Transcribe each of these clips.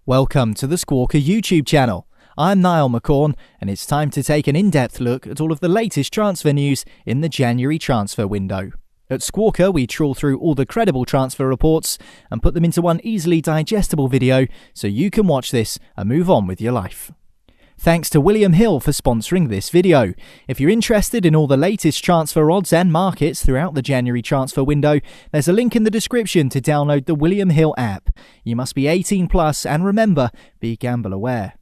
Welcome to the Squawka YouTube channel. I'm Niall McCorn, and it's time to take an in-depth look at all of the latest transfer news in the January transfer window. At Squawka, we trawl through all the credible transfer reports and put them into one easily digestible video so you can watch this and move on with your life. Thanks to William Hill for sponsoring this video. If you're interested in all the latest transfer odds and markets throughout the January transfer window, there's a link in the description to download the William Hill app. You must be 18 plus and remember, be gamble aware.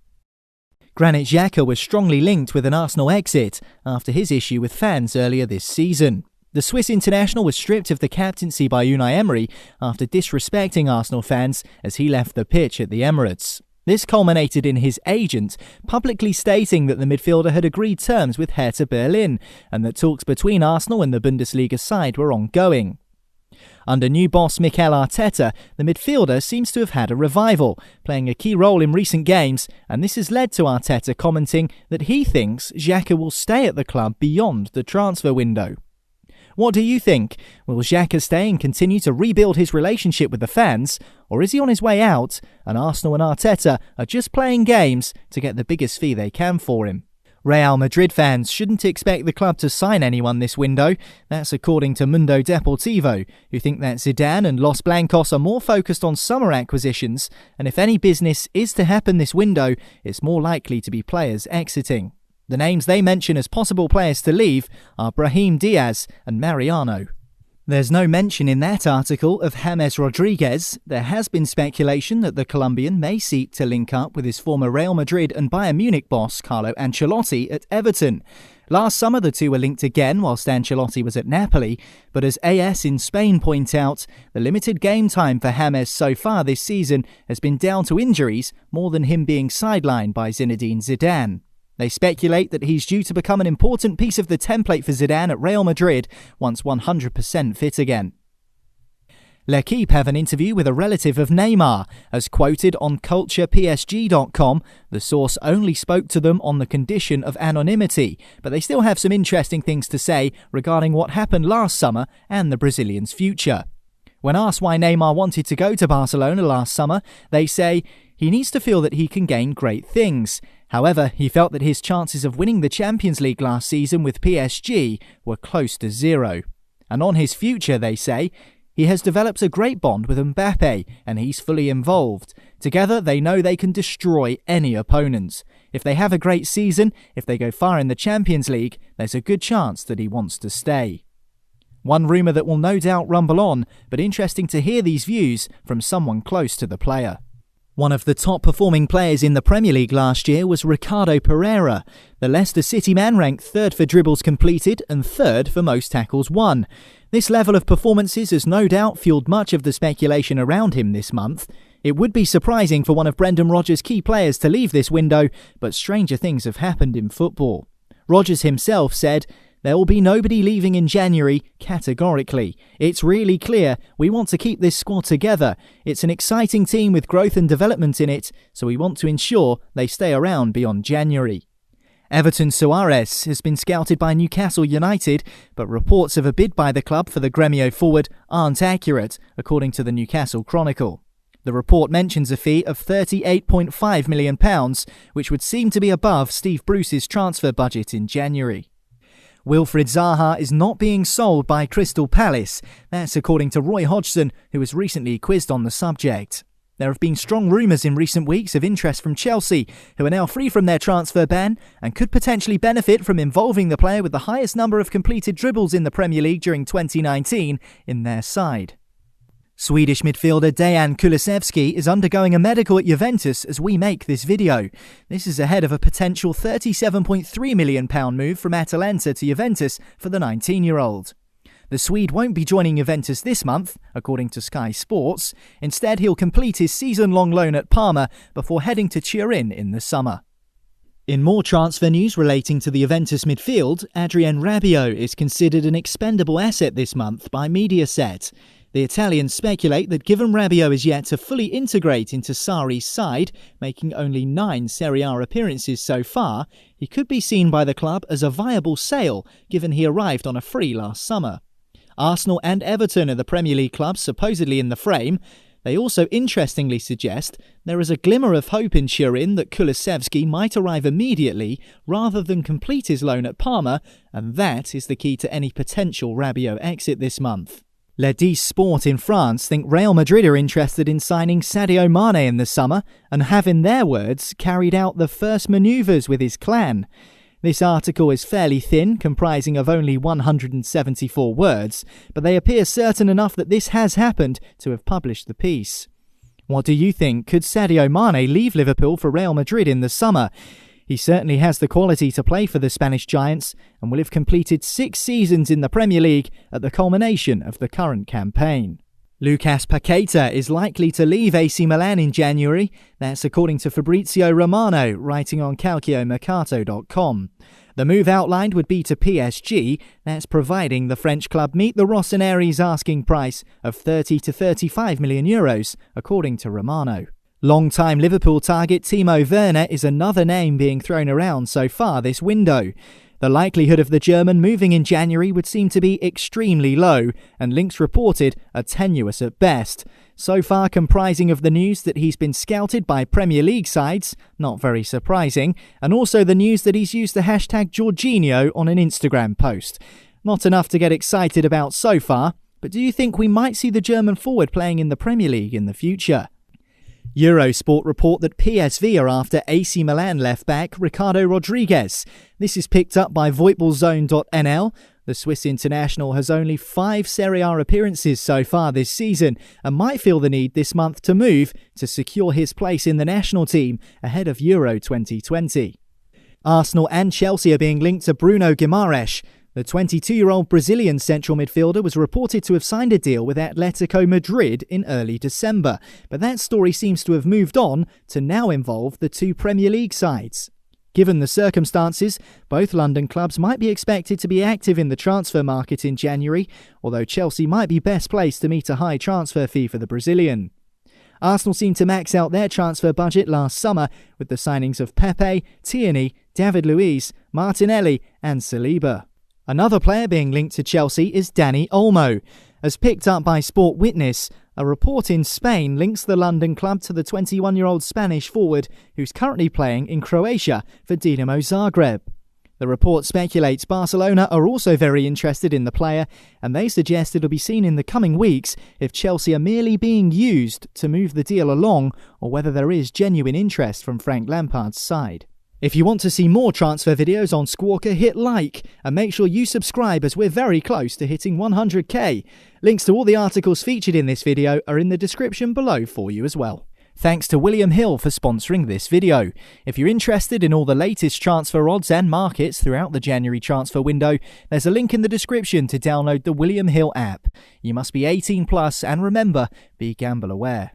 Granit Xhaka was strongly linked with an Arsenal exit after his issue with fans earlier this season. The Swiss international was stripped of the captaincy by Unai Emery after disrespecting Arsenal fans as he left the pitch at the Emirates. This culminated in his agent publicly stating that the midfielder had agreed terms with Hertha Berlin and that talks between Arsenal and the Bundesliga side were ongoing. Under new boss Mikel Arteta, the midfielder seems to have had a revival, playing a key role in recent games, and this has led to Arteta commenting that he thinks Xhaka will stay at the club beyond the transfer window. What do you think? Will Xhaka stay and continue to rebuild his relationship with the fans, or is he on his way out and Arsenal and Arteta are just playing games to get the biggest fee they can for him? Real Madrid fans shouldn't expect the club to sign anyone this window. That's according to Mundo Deportivo, who think that Zidane and Los Blancos are more focused on summer acquisitions, and if any business is to happen this window, it's more likely to be players exiting. The names they mention as possible players to leave are Brahim Diaz and Mariano. There's no mention in that article of James Rodriguez. There has been speculation that the Colombian may seek to link up with his former Real Madrid and Bayern Munich boss Carlo Ancelotti at Everton. Last summer the two were linked again whilst Ancelotti was at Napoli, but as AS in Spain point out, the limited game time for James so far this season has been down to injuries more than him being sidelined by Zinedine Zidane. They speculate that he's due to become an important piece of the template for Zidane at Real Madrid once 100% fit again. L'Equipe have an interview with a relative of Neymar. As quoted on culturepsg.com, the source only spoke to them on the condition of anonymity, but they still have some interesting things to say regarding what happened last summer and the Brazilian's future. When asked why Neymar wanted to go to Barcelona last summer, they say he needs to feel that he can gain great things. However, he felt that his chances of winning the Champions League last season with PSG were close to zero. And on his future, they say, he has developed a great bond with Mbappe and he's fully involved. Together, they know they can destroy any opponent. If they have a great season, if they go far in the Champions League, there's a good chance that he wants to stay. One rumour that will no doubt rumble on, but interesting to hear these views from someone close to the player. One of the top performing players in the Premier League last year was Ricardo Pereira. The Leicester City man ranked third for dribbles completed and third for most tackles won. This level of performances has no doubt fueled much of the speculation around him this month. It would be surprising for one of Brendan Rodgers' key players to leave this window, but stranger things have happened in football. Rodgers himself said, "There will be nobody leaving in January, categorically. It's really clear we want to keep this squad together. It's an exciting team with growth and development in it, so we want to ensure they stay around beyond January." Everton Suarez has been scouted by Newcastle United, but reports of a bid by the club for the Gremio forward aren't accurate, according to the Newcastle Chronicle. The report mentions a fee of £38.5 million, which would seem to be above Steve Bruce's transfer budget in January. Wilfried Zaha is not being sold by Crystal Palace. That's according to Roy Hodgson, who was recently quizzed on the subject. There have been strong rumours in recent weeks of interest from Chelsea, who are now free from their transfer ban and could potentially benefit from involving the player with the highest number of completed dribbles in the Premier League during 2019 in their side. Swedish midfielder Dejan Kulusevski is undergoing a medical at Juventus as we make this video. This is ahead of a potential £37.3 million move from Atalanta to Juventus for the 19-year-old. The Swede won't be joining Juventus this month, according to Sky Sports. Instead, he'll complete his season-long loan at Parma before heading to Turin in the summer. In more transfer news relating to the Juventus midfield, Adrien Rabiot is considered an expendable asset this month by Mediaset. The Italians speculate that given Rabiot is yet to fully integrate into Sarri's side, making only 9 Serie A appearances so far, he could be seen by the club as a viable sale, given he arrived on a free last summer. Arsenal and Everton are the Premier League clubs supposedly in the frame. They also interestingly suggest there is a glimmer of hope in Turin that Kulusevski might arrive immediately rather than complete his loan at Parma, and that is the key to any potential Rabiot exit this month. Le 10 Sport in France think Real Madrid are interested in signing Sadio Mané in the summer and have, in their words, carried out the first manoeuvres with his clan. This article is fairly thin, comprising of only 174 words, but they appear certain enough that this has happened to have published the piece. What do you think? Could Sadio Mané leave Liverpool for Real Madrid in the summer? He certainly has the quality to play for the Spanish Giants and will have completed 6 seasons in the Premier League at the culmination of the current campaign. Lucas Paqueta is likely to leave AC Milan in January. That's according to Fabrizio Romano, writing on calciomercato.com. The move outlined would be to PSG, that's providing the French club meet the Rossoneri's asking price of 30 to 35 million euros, according to Romano. Long-time Liverpool target Timo Werner is another name being thrown around so far this window. The likelihood of the German moving in January would seem to be extremely low, and links reported are tenuous at best. So far comprising of the news that he's been scouted by Premier League sides, not very surprising, and also the news that he's used the hashtag Jorginho on an Instagram post. Not enough to get excited about so far, but do you think we might see the German forward playing in the Premier League in the future? Eurosport report that PSV are after AC Milan left-back Ricardo Rodriguez. This is picked up by Voetbalzone.nl. The Swiss international has only 5 Serie A appearances so far this season and might feel the need this month to move to secure his place in the national team ahead of Euro 2020. Arsenal and Chelsea are being linked to Bruno Guimaraes. The 22-year-old Brazilian central midfielder was reported to have signed a deal with Atletico Madrid in early December, but that story seems to have moved on to now involve the 2 Premier League sides. Given the circumstances, both London clubs might be expected to be active in the transfer market in January, although Chelsea might be best placed to meet a high transfer fee for the Brazilian. Arsenal seemed to max out their transfer budget last summer with the signings of Pepe, Tierney, David Luiz, Martinelli and Saliba. Another player being linked to Chelsea is Dani Olmo. As picked up by Sport Witness, a report in Spain links the London club to the 21-year-old Spanish forward who's currently playing in Croatia for Dinamo Zagreb. The report speculates Barcelona are also very interested in the player, and they suggest it'll be seen in the coming weeks if Chelsea are merely being used to move the deal along or whether there is genuine interest from Frank Lampard's side. If you want to see more transfer videos on Squawka, hit like and make sure you subscribe as we're very close to hitting 100k. Links to all the articles featured in this video are in the description below for you as well. Thanks to William Hill for sponsoring this video. If you're interested in all the latest transfer odds and markets throughout the January transfer window, there's a link in the description to download the William Hill app. You must be 18 plus and remember, be gamble aware.